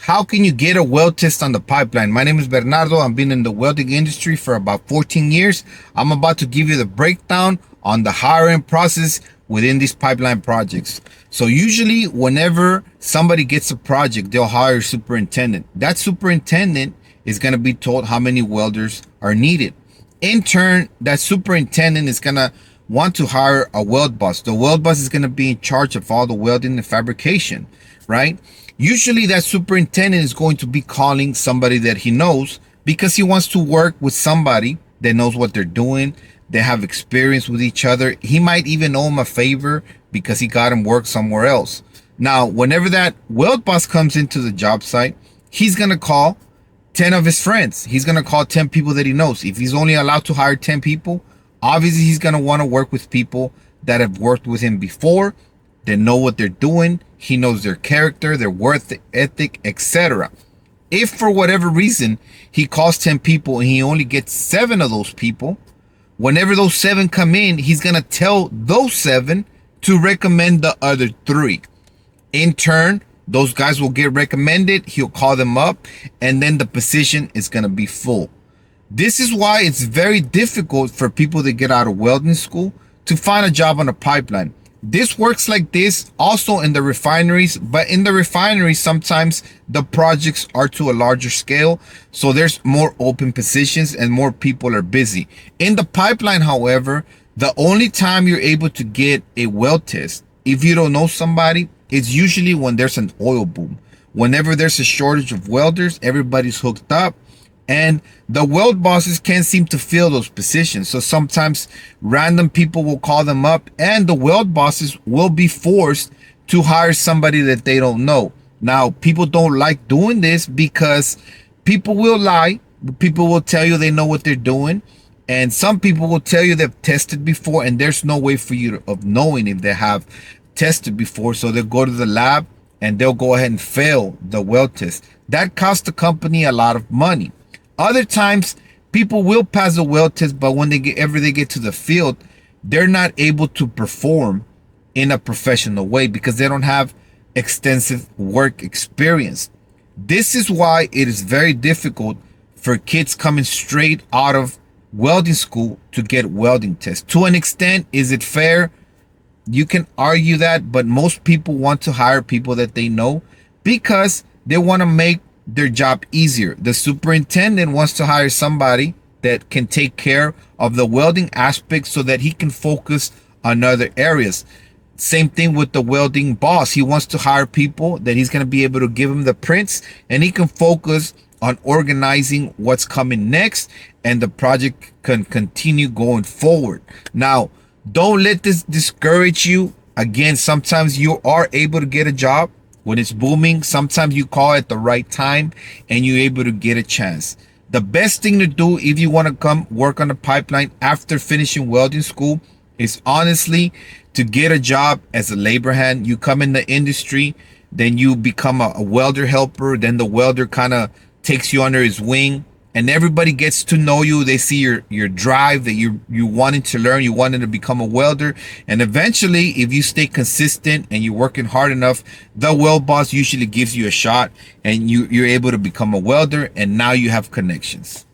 How can you get a weld test on the pipeline? My name is Bernardo. I've been in the welding industry for about 14 years. I'm about to give you the breakdown on the hiring process within these pipeline projects. So usually whenever somebody gets a project, they'll hire a superintendent. That superintendent is going to be told how many welders are needed. In turn, that superintendent is going to want to hire a weld boss. The weld boss is going to be in charge of all the welding and fabrication, right? Usually that superintendent is going to be calling somebody that he knows because he wants to work with somebody that knows what they're doing. They have experience with each other. He might even owe him a favor because he got him work somewhere else. Now, whenever that weld boss comes into the job site, he's going to call 10 of his friends. He's going to call 10 people that he knows. If he's only allowed to hire 10 people, obviously he's going to want to work with people that have worked with him before. They know what they're doing. He knows their character, their work ethic, etc. If for whatever reason he calls 10 people and he only gets 7 of those people, whenever those 7 come in, he's going to tell those 7 to recommend the other 3. In turn, those guys will get recommended. He'll call them up and then the position is going to be full. This is why it's very difficult for people that get out of welding school to find a job on a pipeline. This works like this also in the refineries, but in the refineries, sometimes the projects are to a larger scale. So there's more open positions and more people are busy. In the pipeline, however, the only time you're able to get a weld test, if you don't know somebody, it's usually when there's an oil boom. Whenever there's a shortage of welders, everybody's hooked up. And the weld bosses can't seem to fill those positions. So sometimes random people will call them up and the weld bosses will be forced to hire somebody that they don't know. Now, people don't like doing this because people will lie. People will tell you they know what they're doing. And some people will tell you they've tested before and there's no way for you of knowing if they have tested before. So they'll go to the lab and they'll go ahead and fail the weld test. That costs the company a lot of money. Other times, people will pass the weld test, but when they get to the field, they're not able to perform in a professional way because they don't have extensive work experience. This is why it is very difficult for kids coming straight out of welding school to get welding tests. To an extent, is it fair? You can argue that, but most people want to hire people that they know because they want to make their job easier. The superintendent wants to hire somebody that can take care of the welding aspect so that he can focus on other areas. Same thing with the welding boss. He wants to hire people that he's going to be able to give him the prints and he can focus on organizing what's coming next and the project can continue going forward. Now, don't let this discourage you. Again, sometimes you are able to get a job when it's booming. Sometimes you call at the right time and you're able to get a chance. The best thing to do if you want to come work on the pipeline after finishing welding school is honestly to get a job as a labor hand. You come in the industry, then you become a welder helper. Then the welder kind of takes you under his wing and everybody gets to know you. They see your drive that you wanted to learn, you wanted to become a welder. And eventually, if you stay consistent and you're working hard enough, the weld boss usually gives you a shot and you're able to become a welder. And now you have connections.